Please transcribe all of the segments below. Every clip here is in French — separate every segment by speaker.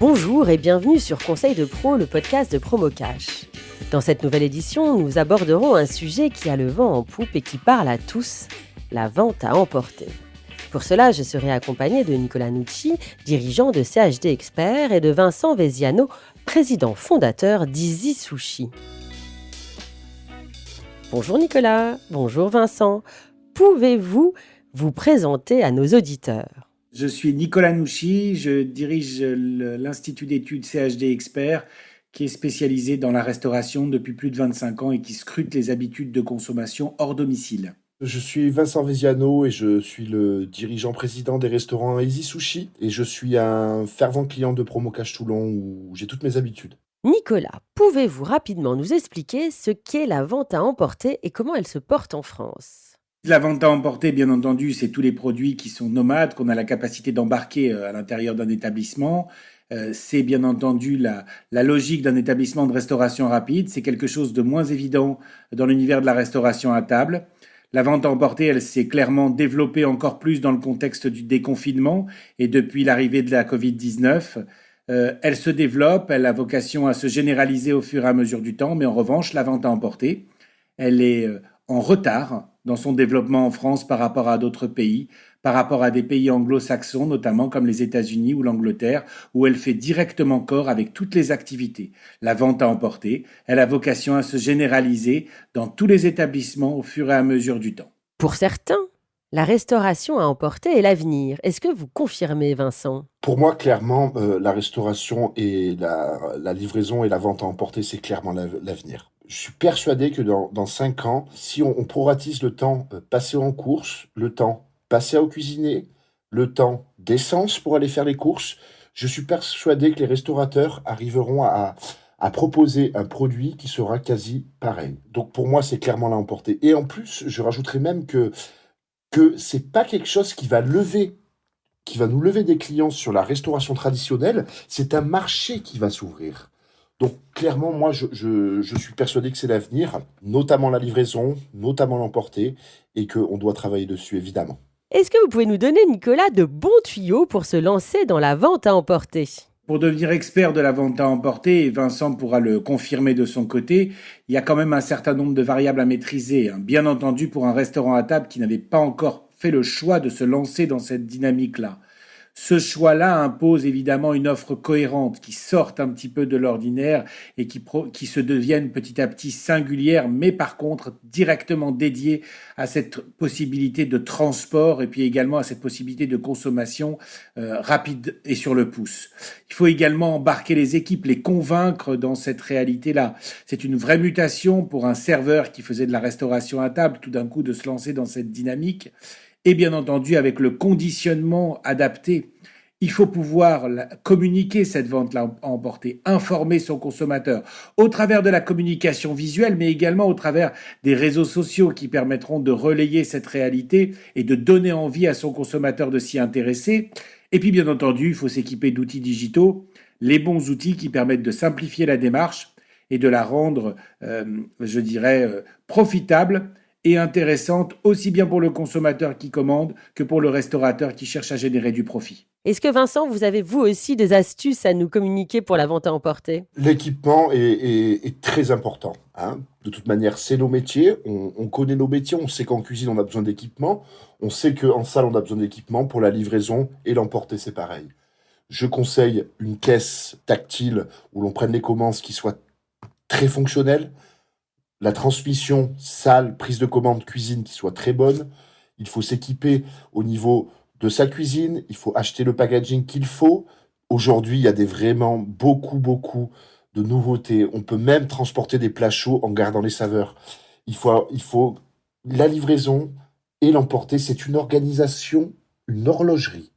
Speaker 1: Bonjour et bienvenue sur Conseil de Pro, le podcast de Promocash. Dans cette nouvelle édition, nous aborderons un sujet qui a le vent en poupe et qui parle à tous, la vente à emporter. Pour cela, je serai accompagnée de Nicolas Nucci, dirigeant de CHD Expert, et de Vincent Veziano, président fondateur d'Easy Sushi. Bonjour Nicolas, bonjour Vincent. Pouvez-vous vous présenter à nos auditeurs ?
Speaker 2: Je suis Nicolas Nucci, je dirige l'Institut d'études CHD Expert qui est spécialisé dans la restauration depuis plus de 25 ans et qui scrute les habitudes de consommation hors domicile.
Speaker 3: Je suis Vincent Veziano et je suis le dirigeant président des restaurants Easy Sushi et je suis un fervent client de Promocash Toulon où j'ai toutes mes habitudes.
Speaker 1: Nicolas, pouvez-vous rapidement nous expliquer ce qu'est la vente à emporter et comment elle se porte en France ?
Speaker 2: La vente à emporter, bien entendu, c'est tous les produits qui sont nomades, qu'on a la capacité d'embarquer à l'intérieur d'un établissement. C'est bien entendu la logique d'un établissement de restauration rapide. C'est quelque chose de moins évident dans l'univers de la restauration à table. La vente à emporter, elle s'est clairement développée encore plus dans le contexte du déconfinement et depuis l'arrivée de la Covid-19. Elle se développe, elle a vocation à se généraliser au fur et à mesure du temps, mais en revanche, la vente à emporter, elle est en retard dans son développement en France par rapport à d'autres pays, par rapport à des pays anglo-saxons, notamment comme les États-Unis ou l'Angleterre, où elle fait directement corps avec toutes les activités. La vente à emporter, elle a vocation à se généraliser dans tous les établissements au fur et à mesure du temps.
Speaker 1: Pour certains, la restauration à emporter est l'avenir. Est-ce que vous confirmez, Vincent ?
Speaker 3: Pour moi, clairement, la restauration et la livraison et la vente à emporter, c'est clairement l'avenir. Je suis persuadé que dans 5 ans, si on proratise le temps passé en course, le temps passé à cuisiner, le temps d'essence pour aller faire les courses, je suis persuadé que les restaurateurs arriveront à proposer un produit qui sera quasi pareil. Donc pour moi, c'est clairement là emporter. Et en plus, je rajouterais même que c'est pas quelque chose qui va nous lever des clients sur la restauration traditionnelle, c'est un marché qui va s'ouvrir. Donc clairement, moi, je suis persuadé que c'est l'avenir, notamment la livraison, notamment l'emporter, et qu'on doit travailler dessus, évidemment.
Speaker 1: Est-ce que vous pouvez nous donner, Nicolas, de bons tuyaux pour se lancer dans la vente à emporter ?
Speaker 2: Pour devenir expert de la vente à emporter, et Vincent pourra le confirmer de son côté, il y a quand même un certain nombre de variables à maîtriser. Bien entendu, pour un restaurant à table qui n'avait pas encore fait le choix de se lancer dans cette dynamique-là. Ce choix-là impose évidemment une offre cohérente qui sorte un petit peu de l'ordinaire et qui se devienne petit à petit singulière, mais par contre directement dédiée à cette possibilité de transport et puis également à cette possibilité de consommation rapide et sur le pouce. Il faut également embarquer les équipes, les convaincre dans cette réalité-là. C'est une vraie mutation pour un serveur qui faisait de la restauration à table, tout d'un coup de se lancer dans cette dynamique. Et bien entendu, avec le conditionnement adapté, il faut pouvoir communiquer cette vente-là à emporter, informer son consommateur au travers de la communication visuelle, mais également au travers des réseaux sociaux qui permettront de relayer cette réalité et de donner envie à son consommateur de s'y intéresser. Et puis, bien entendu, il faut s'équiper d'outils digitaux, les bons outils qui permettent de simplifier la démarche et de la rendre, profitable et intéressante aussi bien pour le consommateur qui commande que pour le restaurateur qui cherche à générer du profit.
Speaker 1: Est-ce que Vincent, vous avez vous aussi des astuces à nous communiquer pour la vente à emporter ?
Speaker 3: L'équipement est très important. De toute manière, c'est nos métiers. On connaît nos métiers. On sait qu'en cuisine, on a besoin d'équipement. On sait qu'en salle, on a besoin d'équipement. Pour la livraison et l'emporter, c'est pareil. Je conseille une caisse tactile où l'on prenne les commandes qui soit très fonctionnelle. La transmission, salle, prise de commande, cuisine qui soit très bonne. Il faut s'équiper au niveau de sa cuisine. Il faut acheter le packaging qu'il faut. Aujourd'hui, il y a vraiment beaucoup de nouveautés. On peut même transporter des plats chauds en gardant les saveurs. Il faut la livraison et l'emporter. C'est une organisation, une horlogerie.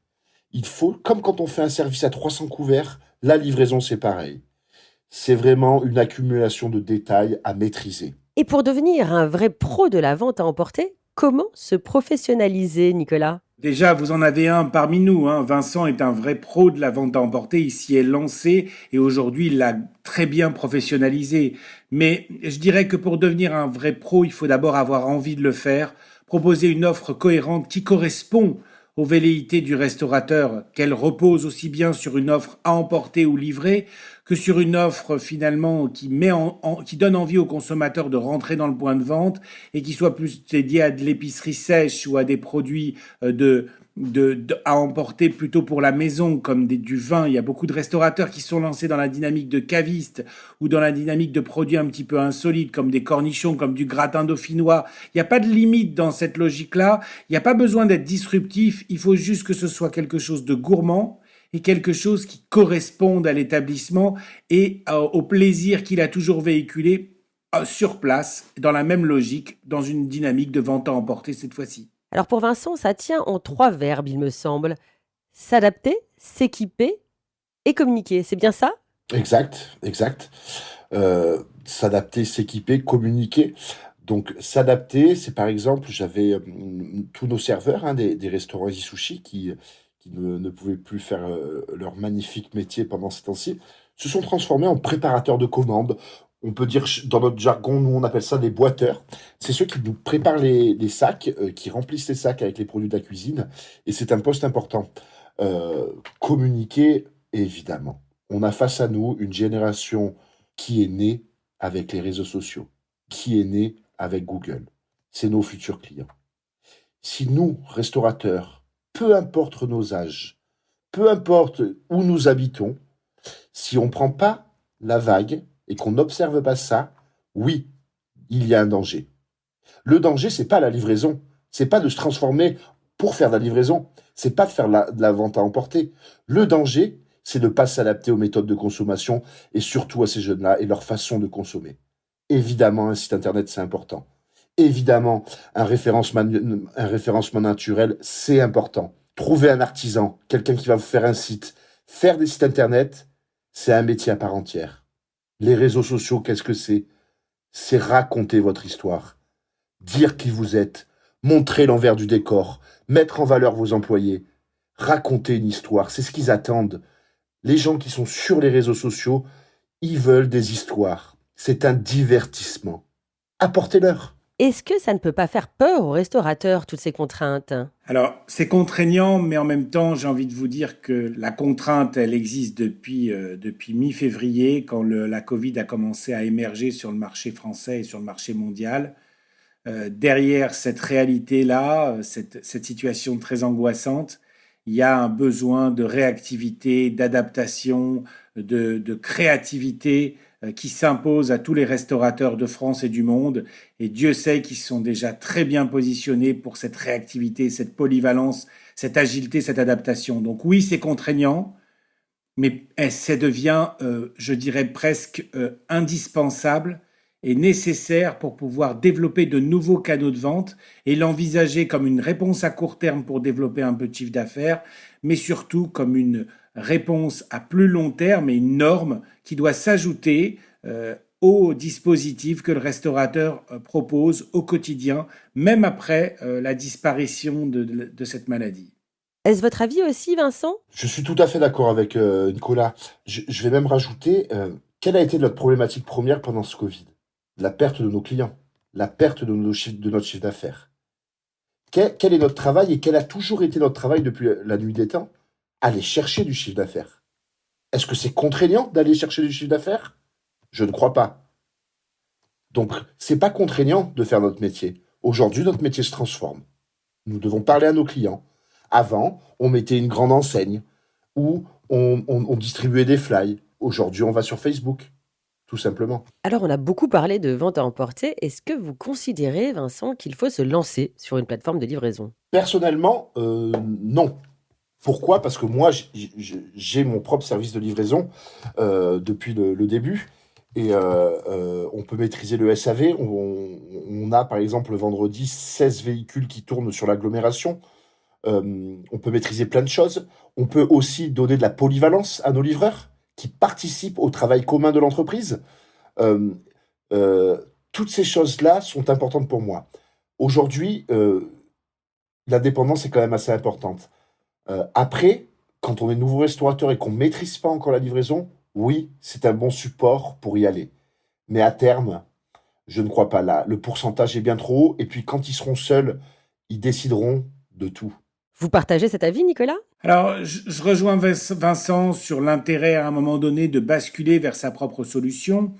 Speaker 3: Il faut, comme quand on fait un service à 300 couverts, la livraison, c'est pareil. C'est vraiment une accumulation de détails à maîtriser.
Speaker 1: Et pour devenir un vrai pro de la vente à emporter, comment se professionnaliser, Nicolas ?
Speaker 2: Déjà, vous en avez un parmi nous. Vincent est un vrai pro de la vente à emporter. Il s'y est lancé et aujourd'hui, il l'a très bien professionnalisé. Mais je dirais que pour devenir un vrai pro, il faut d'abord avoir envie de le faire, proposer une offre cohérente qui correspond aux velléités du restaurateur, qu'elle repose aussi bien sur une offre à emporter ou livrée que sur une offre finalement qui donne envie aux consommateurs de rentrer dans le point de vente et qui soit plus dédiée à de l'épicerie sèche ou à des produits à emporter plutôt pour la maison, comme du vin. Il y a beaucoup de restaurateurs qui sont lancés dans la dynamique de caviste ou dans la dynamique de produits un petit peu insolites, comme des cornichons, comme du gratin dauphinois. Il n'y a pas de limite dans cette logique-là. Il n'y a pas besoin d'être disruptif. Il faut juste que ce soit quelque chose de gourmand et quelque chose qui corresponde à l'établissement et au plaisir qu'il a toujours véhiculé sur place, dans la même logique, dans une dynamique de vente à emporter cette fois-ci.
Speaker 1: Alors pour Vincent, ça tient en 3 verbes, il me semble. S'adapter, s'équiper et communiquer. C'est bien ça?
Speaker 3: Exact. S'adapter, s'équiper, communiquer. Donc, s'adapter, c'est par exemple, j'avais tous nos serveurs des restaurants Easy Sushi qui ne pouvaient plus faire leur magnifique métier pendant ces temps-ci, se sont transformés en préparateurs de commandes. On peut dire, dans notre jargon, nous on appelle ça des boiteurs. C'est ceux qui nous préparent les sacs, qui remplissent les sacs avec les produits de la cuisine. Et c'est un poste important. Communiquer, évidemment. On a face à nous une génération qui est née avec les réseaux sociaux, qui est née avec Google. C'est nos futurs clients. Si nous, restaurateurs, peu importe nos âges, peu importe où nous habitons, si on ne prend pas la vague et qu'on n'observe pas ça, oui, il y a un danger. Le danger, c'est pas la livraison. C'est pas de se transformer pour faire de la livraison. C'est pas de faire de la vente à emporter. Le danger, c'est de ne pas s'adapter aux méthodes de consommation et surtout à ces jeunes-là et leur façon de consommer. Évidemment, un site internet, c'est important. Évidemment, un référencement naturel, c'est important. Trouver un artisan, quelqu'un qui va vous faire un site, faire des sites internet, c'est un métier à part entière. Les réseaux sociaux, qu'est-ce que c'est? C'est raconter votre histoire, dire qui vous êtes, montrer l'envers du décor, mettre en valeur vos employés, raconter une histoire, c'est ce qu'ils attendent. Les gens qui sont sur les réseaux sociaux, ils veulent des histoires. C'est un divertissement. Apportez-leur.
Speaker 1: Est-ce que ça ne peut pas faire peur aux restaurateurs, toutes ces contraintes?
Speaker 2: Alors, c'est contraignant, mais en même temps, j'ai envie de vous dire que la contrainte, elle existe depuis mi-février, quand la Covid a commencé à émerger sur le marché français et sur le marché mondial. Derrière cette réalité-là, cette situation très angoissante, il y a un besoin de réactivité, d'adaptation, de créativité qui s'impose à tous les restaurateurs de France et du monde. Et Dieu sait qu'ils sont déjà très bien positionnés pour cette réactivité, cette polyvalence, cette agilité, cette adaptation. Donc oui, c'est contraignant, mais ça devient, je dirais presque indispensable et nécessaire pour pouvoir développer de nouveaux canaux de vente et l'envisager comme une réponse à court terme pour développer un peu de chiffre d'affaires, mais surtout comme une réponse à plus long terme et une norme qui doit s'ajouter au dispositif que le restaurateur propose au quotidien, même après la disparition de cette maladie.
Speaker 1: Est-ce votre avis aussi, Vincent?
Speaker 3: Je suis tout à fait d'accord avec Nicolas. Je vais même rajouter, quelle a été notre problématique première pendant ce Covid? La perte de nos clients, la perte de notre chiffre d'affaires. Quel est notre travail et quel a toujours été notre travail depuis la nuit des temps? Aller chercher du chiffre d'affaires. Est-ce que c'est contraignant d'aller chercher du chiffre d'affaires? Je ne crois pas. Donc, c'est pas contraignant de faire notre métier. Aujourd'hui, notre métier se transforme. Nous devons parler à nos clients. Avant, on mettait une grande enseigne ou on distribuait des flyers. Aujourd'hui, on va sur Facebook, tout simplement.
Speaker 1: Alors, on a beaucoup parlé de vente à emporter. Est-ce que vous considérez, Vincent, qu'il faut se lancer sur une plateforme de livraison?
Speaker 3: Personnellement, non. Pourquoi? Parce que moi, j'ai mon propre service de livraison depuis le début. Et on peut maîtriser le SAV. On a, par exemple, le vendredi, 16 véhicules qui tournent sur l'agglomération. On peut maîtriser plein de choses. On peut aussi donner de la polyvalence à nos livreurs qui participent au travail commun de l'entreprise. Toutes ces choses-là sont importantes pour moi. Aujourd'hui, l'indépendance est quand même assez importante. Après, quand on est nouveau restaurateur et qu'on ne maîtrise pas encore la livraison, oui, c'est un bon support pour y aller. Mais à terme, je ne crois pas. Là, le pourcentage est bien trop haut. Et puis, quand ils seront seuls, ils décideront de tout.
Speaker 1: Vous partagez cet avis, Nicolas ?
Speaker 2: Alors, je rejoins Vincent sur l'intérêt à un moment donné de basculer vers sa propre solution.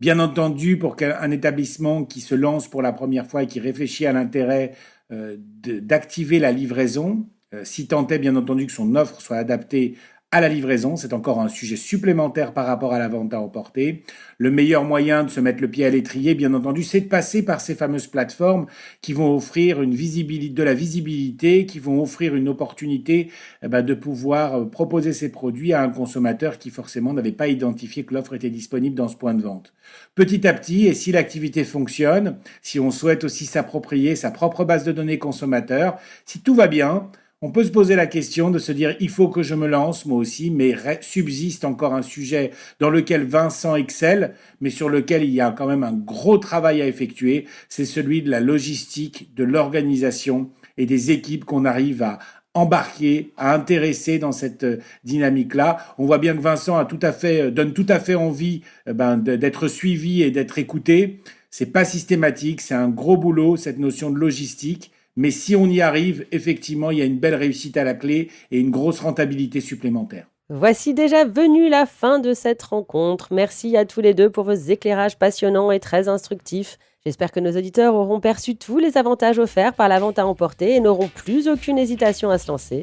Speaker 2: Bien entendu, pour qu'un établissement qui se lance pour la première fois et qui réfléchit à l'intérêt d'activer la livraison, si tant est bien entendu que son offre soit adaptée à la livraison, c'est encore un sujet supplémentaire par rapport à la vente à emporter. Le meilleur moyen de se mettre le pied à l'étrier, bien entendu, c'est de passer par ces fameuses plateformes qui vont offrir de la visibilité, qui vont offrir une opportunité de pouvoir proposer ces produits à un consommateur qui forcément n'avait pas identifié que l'offre était disponible dans ce point de vente. Petit à petit, et si l'activité fonctionne, si on souhaite aussi s'approprier sa propre base de données consommateur, si tout va bien, on peut se poser la question de se dire il faut que je me lance moi aussi, mais subsiste encore un sujet dans lequel Vincent excelle, mais sur lequel il y a quand même un gros travail à effectuer, c'est celui de la logistique, de l'organisation et des équipes qu'on arrive à embarquer, à intéresser dans cette dynamique-là. On voit bien que Vincent donne tout à fait envie d'être suivi et d'être écouté. C'est pas systématique, c'est un gros boulot, cette notion de logistique. Mais si on y arrive, effectivement, il y a une belle réussite à la clé et une grosse rentabilité supplémentaire.
Speaker 1: Voici déjà venue la fin de cette rencontre. Merci à tous les deux pour vos éclairages passionnants et très instructifs. J'espère que nos auditeurs auront perçu tous les avantages offerts par la vente à emporter et n'auront plus aucune hésitation à se lancer.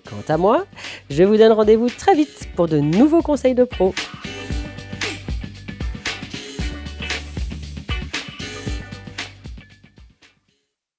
Speaker 1: Quant à moi, je vous donne rendez-vous très vite pour de nouveaux conseils de pro.